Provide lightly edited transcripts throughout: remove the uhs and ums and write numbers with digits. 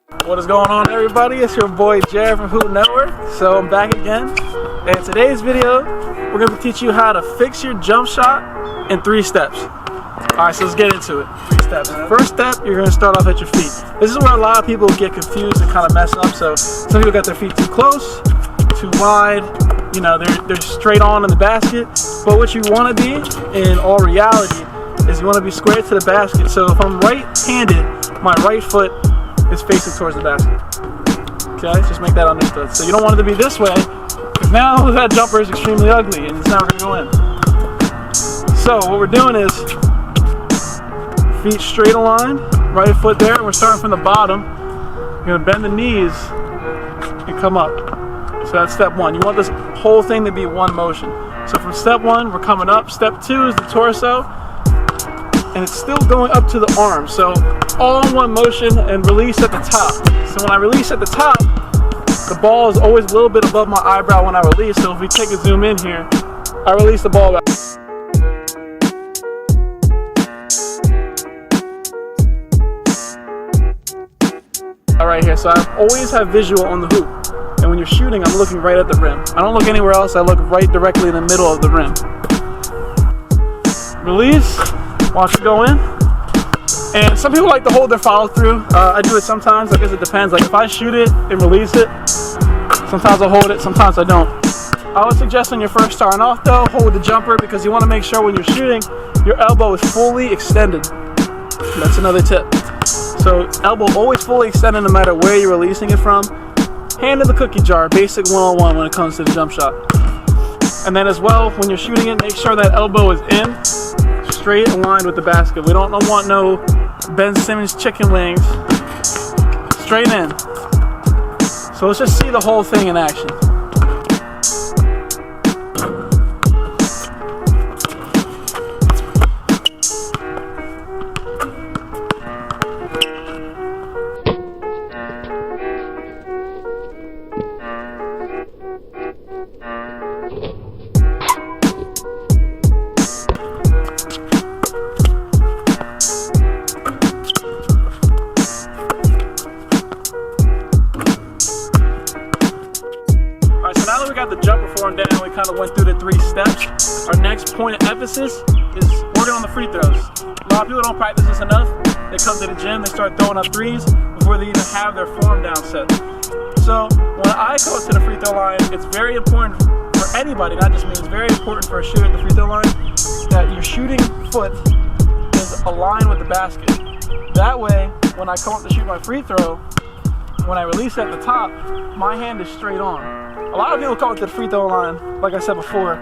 What is going on, everybody? It's your boy Jared from Hoop Network. So I'm back again. And in today's video, we're going to teach you how to fix your jump shot in 3 steps. Alright, so let's get into it. 3 steps. First step, you're going to start off at your feet. This is where a lot of people get confused and kind of mess up. So some people got their feet too close, too wide. You know, they're straight on in the basket. But what you want to be, in all reality, is you want to be square to the basket. So if I'm right-handed, my right foot is facing towards the basket. Okay, just make that understood. So you don't want it to be this way, because now that jumper is extremely ugly and it's never going to go in. So what we're doing is feet straight aligned, right foot there, and we're starting from the bottom. You're going to bend the knees and come up. So that's step 1. You want this whole thing to be one motion. So from step 1, we're coming up. Step 2 is the torso, and it's still going up to the arms. So all in one motion and release at the top. So when I release at the top, the ball is always a little bit above my eyebrow when I release. So if we take a zoom in here, I release the ball back. All right here, so I always have visual on the hoop. And when you're shooting, I'm looking right at the rim. I don't look anywhere else, I look right directly in the middle of the rim. Release, watch it go in. And some people like to hold their follow through. I do it sometimes, I guess it depends. Like if I shoot it and release it, sometimes I hold it, sometimes I don't. I would suggest when you're first starting off though, hold the jumper, because you want to make sure when you're shooting, your elbow is fully extended. That's another tip. So elbow always fully extended no matter where you're releasing it from. Hand in the cookie jar, basic 101 when it comes to the jump shot. And then as well, when you're shooting it, make sure that elbow is in, straight aligned with the basket. We don't want no Ben Simmons chicken wings. Straight in. So let's just see the whole thing in action. We got the jumper form down, we kind of went through the 3 steps. Our next point of emphasis is working on the free throws. A lot of people don't practice this enough. They come to the gym, they start throwing up threes before they even have their form down set. So when I go to the free throw line, it's very important for anybody, not just me, it's very important for a shooter at the free throw line that your shooting foot is aligned with the basket. That way, when I come up to shoot my free throw, when I release at the top, my hand is straight on. A lot of people come to the free throw line, like I said before,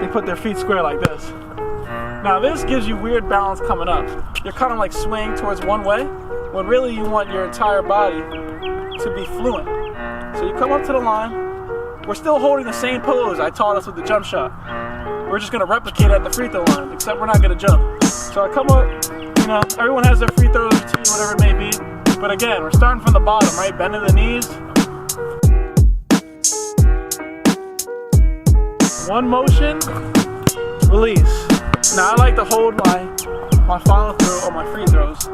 they put their feet square like this. Now this gives you weird balance coming up. You're kind of like swaying towards one way, when really you want your entire body to be fluent. So you come up to the line, we're still holding the same pose I taught us with the jump shot. We're just going to replicate at the free throw line, except we're not going to jump. So I come up, you know, everyone has their free throw routine, whatever it may be. But again, we're starting from the bottom, right? Bending the knees. One motion, release. Now I like to hold my follow through on my free throws.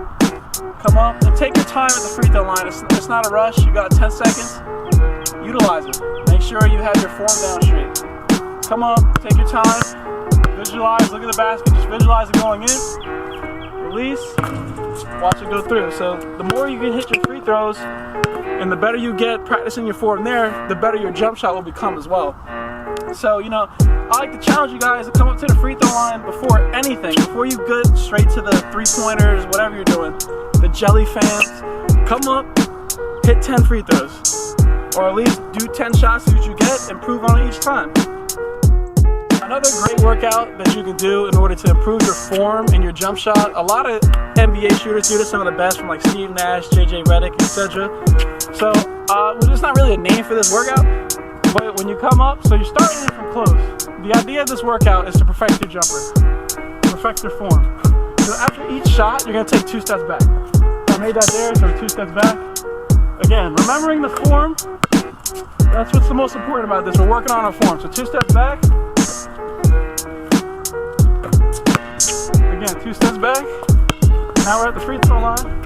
Come up and take your time at the free throw line. It's not a rush. You got 10 seconds. Utilize it. Make sure you have your form down straight. Come up, take your time. Visualize, look at the basket. Just visualize it going in. Release. Watch it go through. So the more you can hit your free throws and the better you get practicing your form there, the better your jump shot will become as well. So, you know, I like to challenge you guys to come up to the free throw line before anything. Before you get straight to the 3-pointers, whatever you're doing, the jelly fans, come up, hit 10 free throws. Or at least do 10 shots, see what you get, improve on it each time. Another great workout that you can do in order to improve your form and your jump shot, a lot of NBA shooters do this, some of the best from like Steve Nash, JJ Redick, etc. So, there's not really a name for this workout. But when you come up, so you're starting in from close. The idea of this workout is to perfect your jumper, perfect your form. So after each shot, you're going to take 2 steps back. I made that there, so 2 steps back. Again, remembering the form, that's what's the most important about this. We're working on our form. So 2 steps back. Again, 2 steps back. Now we're at the free throw line.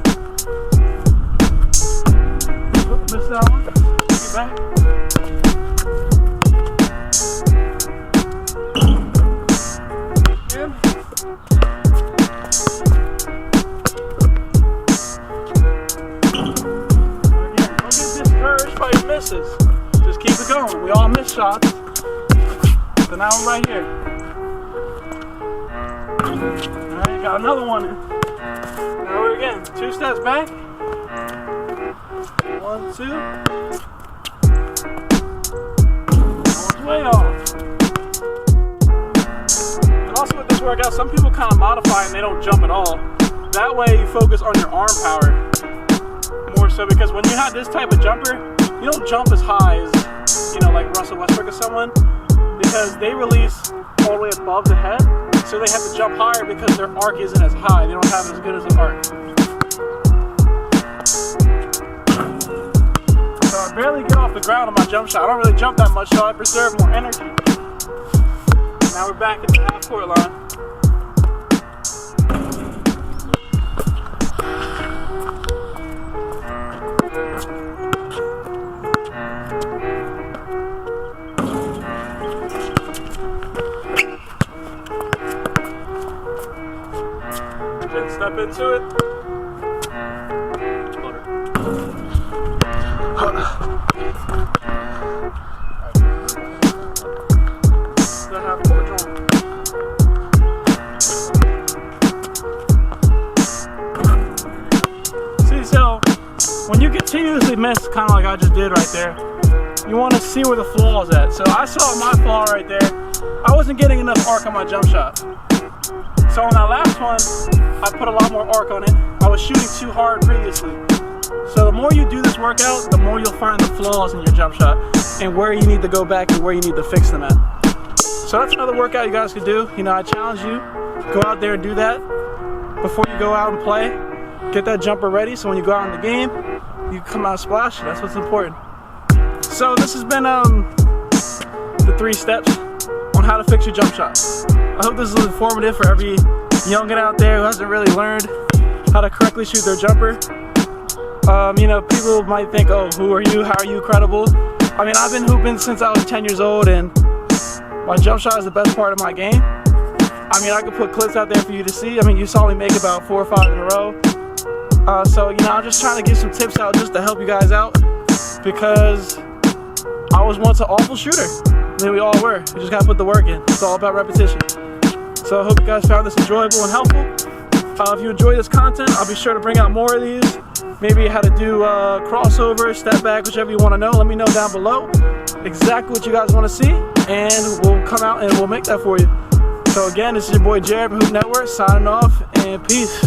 missed that one. Get back. Again. Don't get discouraged by your misses. Just keep it going. We all miss shots. So now we're right here. Alright, got another one in. Now we're again. 2 steps back. 1, 2. One's way off. And also with this workout, some people kind of modify and they don't jump at all. That way you focus on your arm power more so, because when you have this type of jumper, you don't jump as high as, you know, like Russell Westbrook or someone, because they release all the way above the head, so they have to jump higher because their arc isn't as high. They don't have as good as an arc. So I barely get off the ground on my jump shot. I don't really jump that much, so I preserve more energy. Now we're back at the half court line. Step into it. See, so when you continuously miss, kind of like I just did right there, you want to see where the flaw is at. So I saw my flaw right there. I wasn't getting enough arc on my jump shot. So on that last one, I put a lot more arc on it. I was shooting too hard previously. So the more you do this workout, the more you'll find the flaws in your jump shot and where you need to go back and where you need to fix them at. So that's another workout you guys could do. You know, I challenge you, go out there and do that before you go out and play. Get that jumper ready so when you go out in the game, you come out splashing. That's what's important. So this has been the 3 steps on how to fix your jump shot. I hope this is informative for every youngin out there who hasn't really learned how to correctly shoot their jumper. You know, people might think, oh, who are you? How are you credible? I mean, I've been hooping since I was 10 years old, and my jump shot is the best part of my game. I mean, I could put clips out there for you to see. I mean, you saw me make about 4 or 5 in a row. So, you know, I'm just trying to get some tips out just to help you guys out, because I was once an awful shooter. I mean, we all were. We just gotta put the work in. It's all about repetition. So I hope you guys found this enjoyable and helpful. If you enjoy this content, I'll be sure to bring out more of these. Maybe how to do crossover, step back, whichever you want to know. Let me know down below exactly what you guys want to see, and we'll come out and we'll make that for you. So again, this is your boy Jared from Hoop Network signing off, and peace.